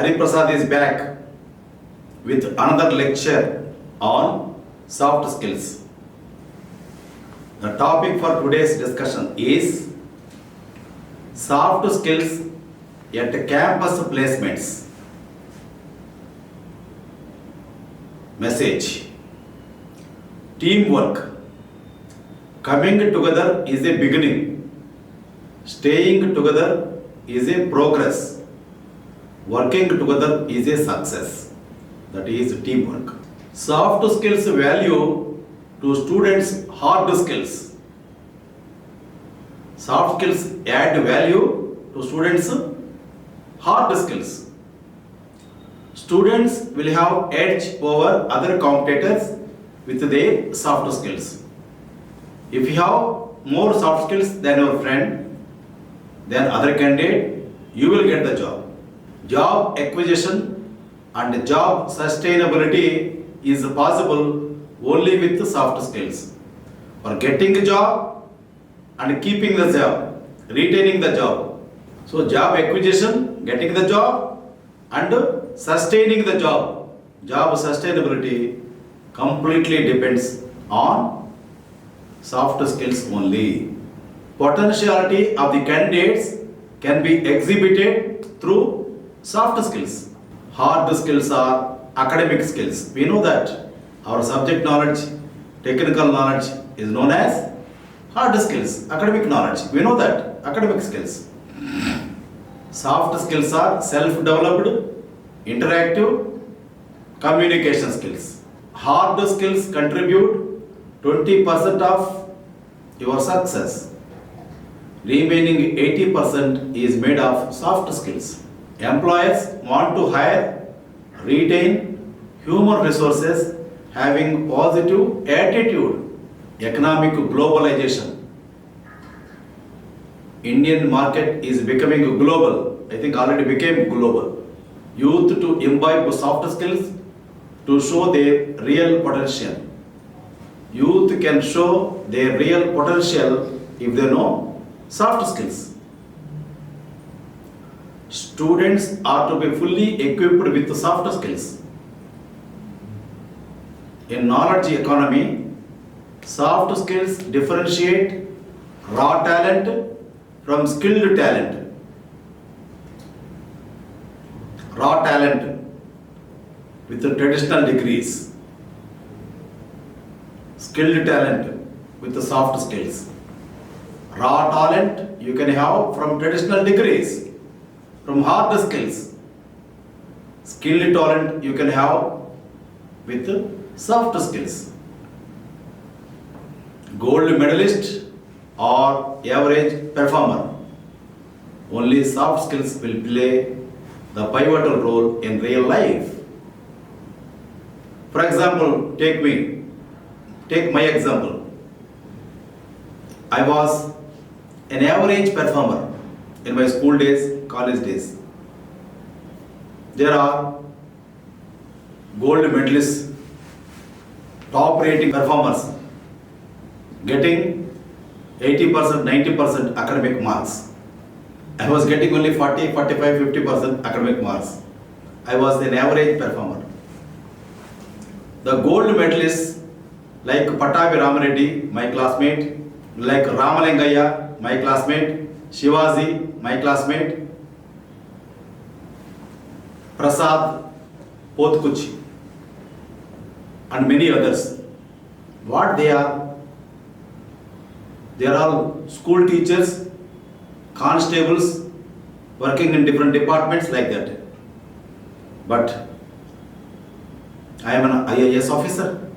Hariprasad is back with another lecture on soft skills. The topic for today's discussion is soft skills at campus placements. Message: teamwork. Coming together is a beginning. Staying together is a progress. Working together is a success. That is teamwork. Soft skills value to students hard skills. Soft skills add value to students hard skills. Students will have edge over other competitors with their soft skills. If you have more soft skills than your friend, than other candidate, you will get the job. Job acquisition and job sustainability is possible only with soft skills. For getting a job and keeping the job, retaining the job. So job acquisition, getting the job and sustaining the job. Job sustainability completely depends on soft skills only. Potentiality of the candidates can be exhibited through soft skills. Hard skills are academic skills. We know that our subject knowledge, technical knowledge is known as hard skills, academic knowledge. We know that, academic skills. Soft skills are self-developed, interactive, communication skills. Hard skills contribute 20% of your success. Remaining 80% is made of soft skills. Employers want to hire, retain human resources having positive attitude. Economic globalisation. Indian market is becoming global. I think already became global. Youth to imbibe soft skills to show their real potential. Youth can show their real potential if they know soft skills. Students are to be fully equipped with soft skills. In knowledge economy, soft skills differentiate raw talent from skilled talent. Raw talent with the traditional degrees. Skilled talent with the soft skills. Raw talent you can have from traditional degrees, from hard skills. Skilled talent you can have with soft skills. Gold medalist or average performer. Only soft skills will play the pivotal role in real life. For example, take my example. I was an average performer in my school days, college days. There are gold medalists, top rating performers getting 80%, 90% academic marks. I was getting only 40, 45, 50% academic marks. I was an average performer. The gold medalists like Pattabi Ramareddy, my classmate, like Ramalingaya, my classmate, Shivaji, my classmate, Prasad, Potkuchi, and many others. What they are? They are all school teachers, constables, working in different departments like that. But I am an IAS officer.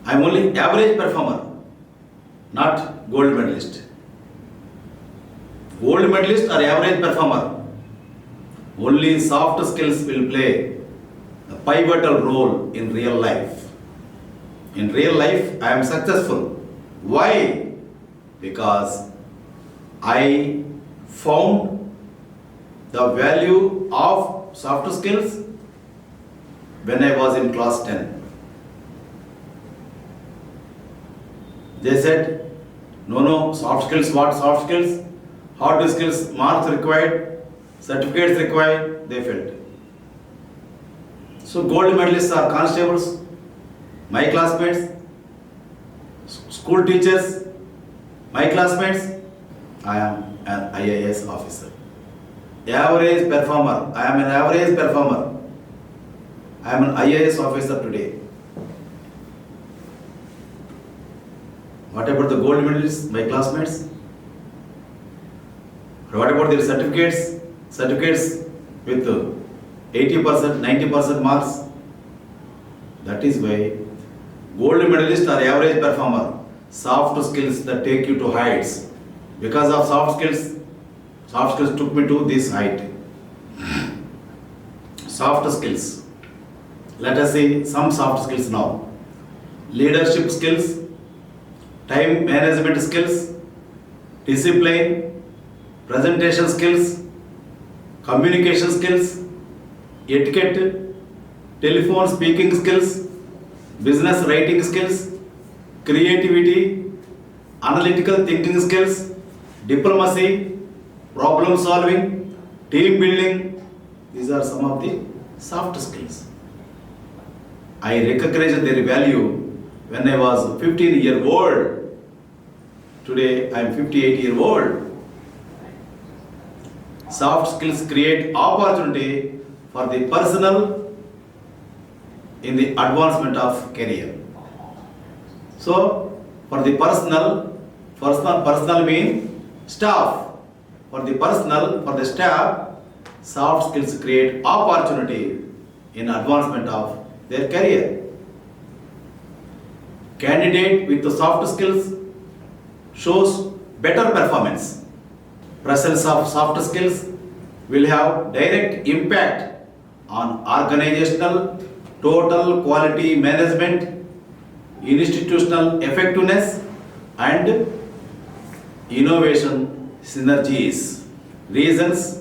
I am only average performer, not gold medalist. Gold medalist or average performer. Only soft skills will play a pivotal role in real life. In real life, I am successful. Why? Because I found the value of soft skills when I was in class 10. They said, no, soft skills, what soft skills? Hard skills, marks required, certificates required. what they felt. So gold medalists are constables, my classmates, school teachers, my classmates. I am an IAS officer. Average performer. I am an average performer. I am an IAS officer today. What about the gold medalists, my classmates? What about their certificates? Certificates with 80%, 90% marks. That is why gold medalists are average performer. Soft skills that take you to heights. Because of soft skills took me to this height. Soft skills. Let us see some soft skills now. Leadership skills, time management skills, discipline, presentation skills, communication skills, etiquette, telephone speaking skills, business writing skills, creativity, analytical thinking skills, diplomacy, problem solving, team building. These are some of the soft skills. I recognized their value when I was 15-year-old. Today I am 58-year-old. Soft skills create opportunity for the personal in the advancement of career. So for the personal mean staff. For the staff, soft skills create opportunity in advancement of their career. Candidate with the soft skills shows better performance. Presence of soft skills will have direct impact on organizational total quality management, institutional effectiveness, and innovation synergies. Reasons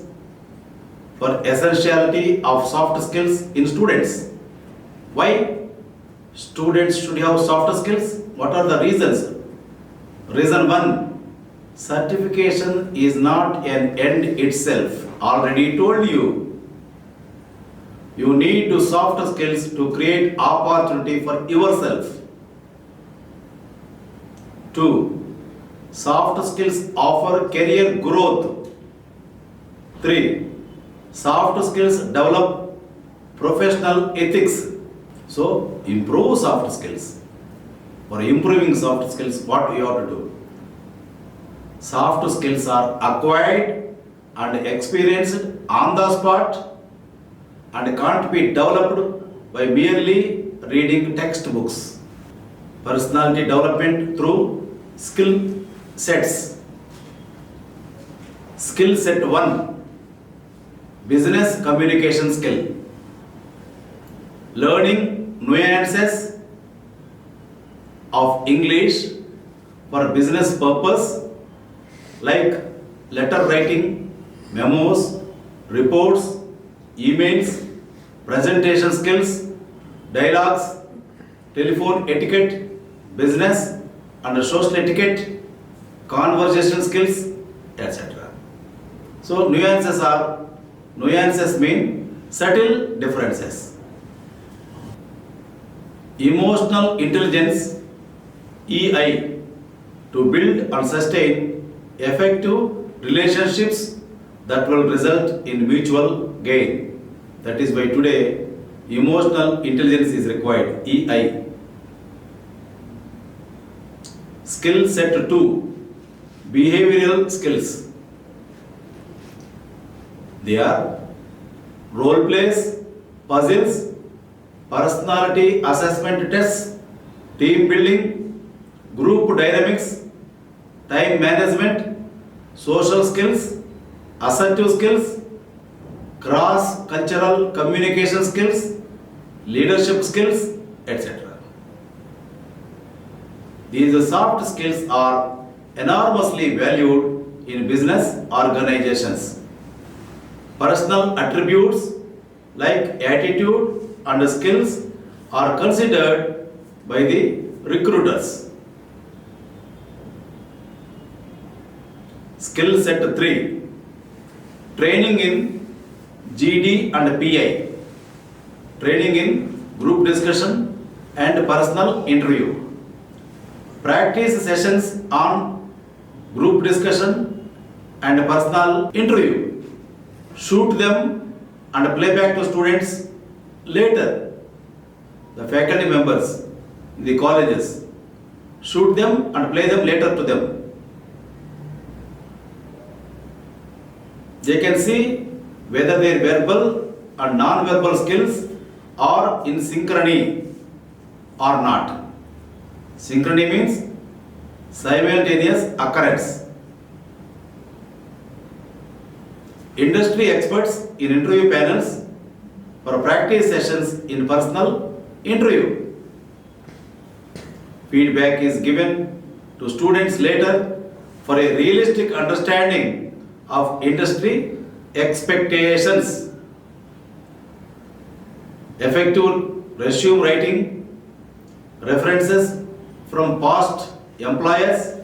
for essentiality of soft skills in students. Why students should have soft skills? What are the reasons? Reason 1, certification is not an end itself. Already told you. You need to soft skills to create opportunity for yourself. 2, soft skills offer career growth. 3, soft skills develop professional ethics. So, improve soft skills. For improving soft skills, what you have to do? Soft skills are acquired and experienced on the spot and can't be developed by merely reading textbooks. Personality development through skill sets. Skill set 1, business communication skill. Learning nuances of English for business purpose like letter writing, memos, reports, emails, presentation skills, dialogues, telephone etiquette, business and social etiquette, conversation skills, etc. So nuances mean subtle differences. Emotional intelligence, EI, to build and sustain effective relationships that will result in mutual gain. That is why today emotional intelligence is required, EI. Skill set 2, behavioral skills. They are role plays, puzzles, personality assessment tests, team building, group dynamics, time management, social skills, assertive skills, cross-cultural communication skills, leadership skills, etc. These soft skills are enormously valued in business organizations. Personal attributes like attitude and skills are considered by the recruiters. Skill set 3, training in GD and PI, training in group discussion and personal interview. Practice sessions on group discussion and personal interview. Shoot them and play back to students later. The faculty members in the colleges, shoot them and play them later to them. They can see whether their verbal and non-verbal skills are in synchrony or not. Synchrony means simultaneous occurrence. Industry experts in interview panels for practice sessions in personal interview. Feedback is given to students later for a realistic understanding of industry expectations. Effective resume writing, references from past employers,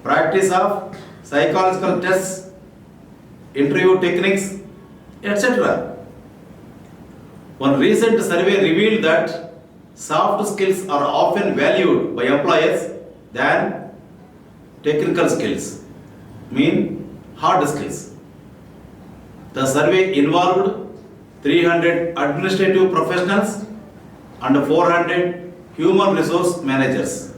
practice of psychological tests, interview techniques, etc. One recent survey revealed that soft skills are often valued by employers than technical skills, mean hard skills. The survey involved 300 administrative professionals and 400 human resource managers.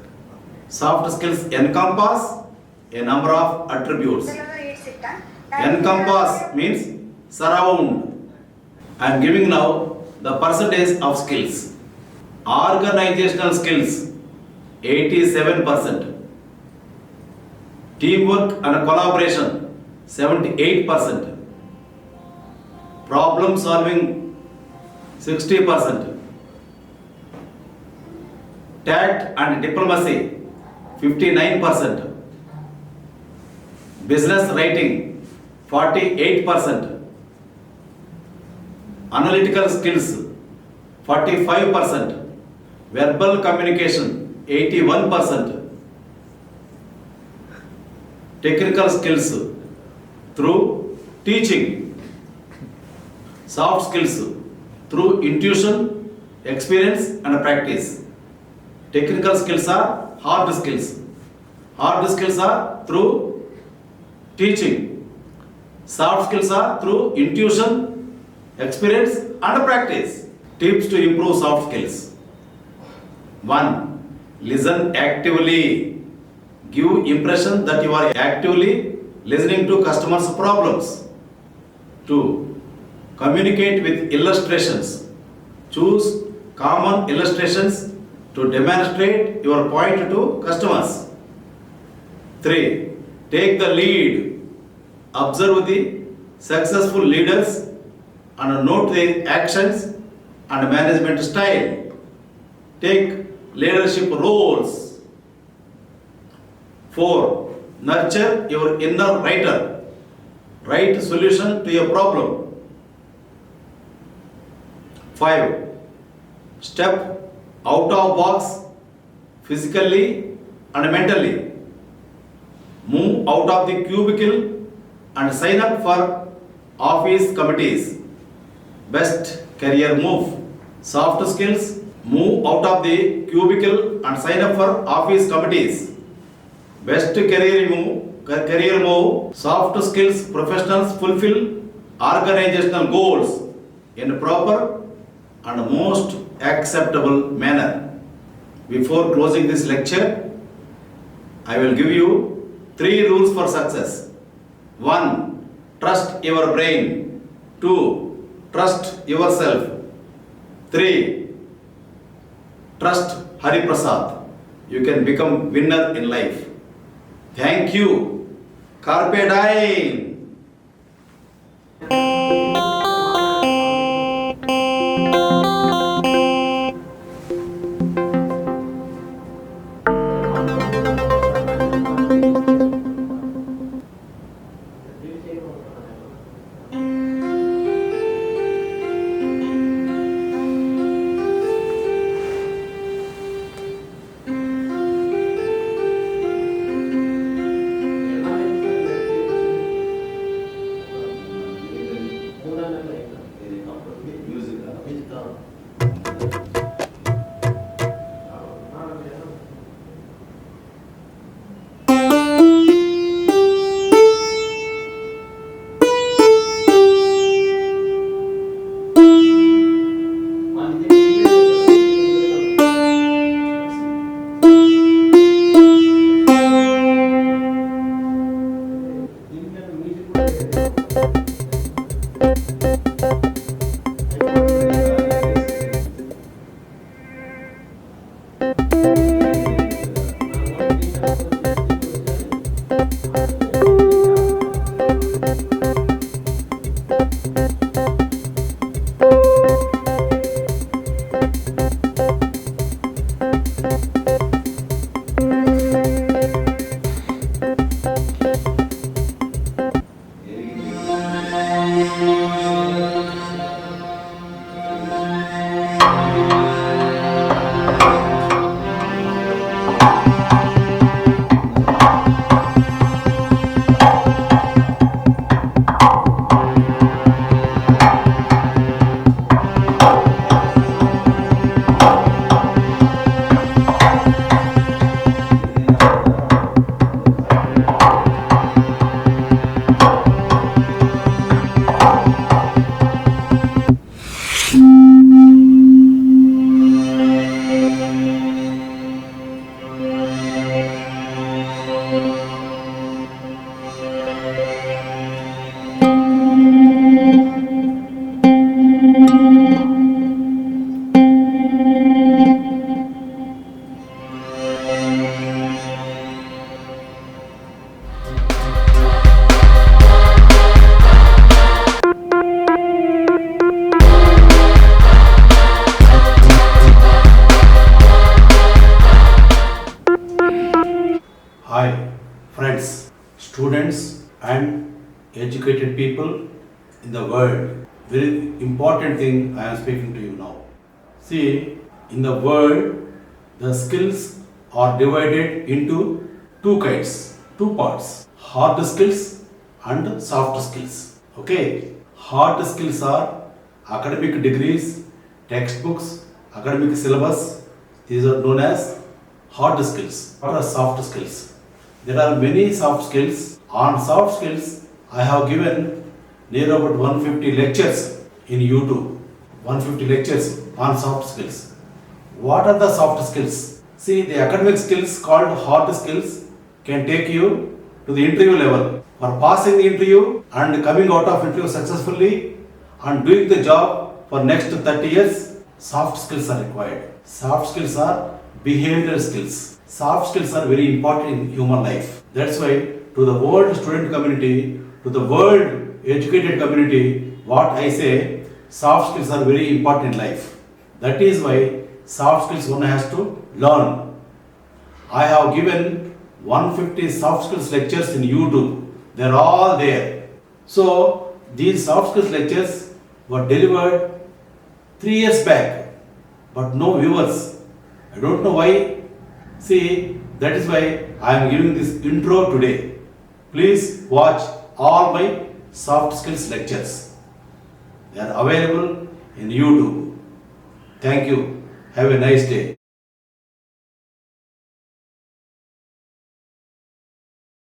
Soft skills encompass a number of attributes. Encompass means surround. I am giving now the percentage of skills. Organizational skills 87%. Teamwork and collaboration 78%. Problem solving 60%. Tact and diplomacy 59%. Business writing 48%. Analytical skills 45%. Verbal communication 81%. Technical skills through teaching. Soft skills through intuition, experience and practice. Technical skills are hard skills. Hard skills are through teaching. Soft skills are through intuition, experience and practice. Tips to improve soft skills. 1. Listen actively. Give impression that you are actively listening to customers' problems. 2. Communicate with illustrations. Choose common illustrations to demonstrate your point to customers. 3. Take the lead. Observe the successful leaders and note their actions and management style. Take leadership roles. 4. Nurture your inner writer. Write solution to a problem. 5. Step out of box physically and mentally. Move out of the cubicle and sign up for office committees. Best career move. Soft skills. Move out of the cubicle and sign up for office committees. Best career move. Soft skills professionals fulfill organizational goals in a proper and most acceptable manner. Before closing this lecture, I will give you 3 rules for success. 1. Trust your brain. 2. Trust yourself. 3. Trust Hariprasad. You can become winner in life. Thank you. Carpe diem. Friends, students and educated people in the world, very important thing I am speaking to you now. See, in the world, the skills are divided into two kinds, two parts, hard skills and soft skills. Okay, hard skills are academic degrees, textbooks, academic syllabus. These are known as hard skills. What are soft skills? There are many soft skills. On soft skills, I have given near about 150 lectures in YouTube. 150 lectures on soft skills. What are the soft skills? See, the academic skills called hard skills can take you to the interview level. For passing the interview and coming out of interview successfully and doing the job for next 30 years, soft skills are required. Soft skills are behavioral skills. Soft skills are very important in human life. That's why to the world student community, to the world educated community, what I say, soft skills are very important in life. That is why soft skills one has to learn. I have given 150 soft skills lectures in YouTube. They are all there. So these soft skills lectures were delivered 3 years back, but no viewers. I don't know why. See, that is why I am giving this intro today. Please watch all my soft skills lectures. They are available in YouTube. Thank you. Have a nice day.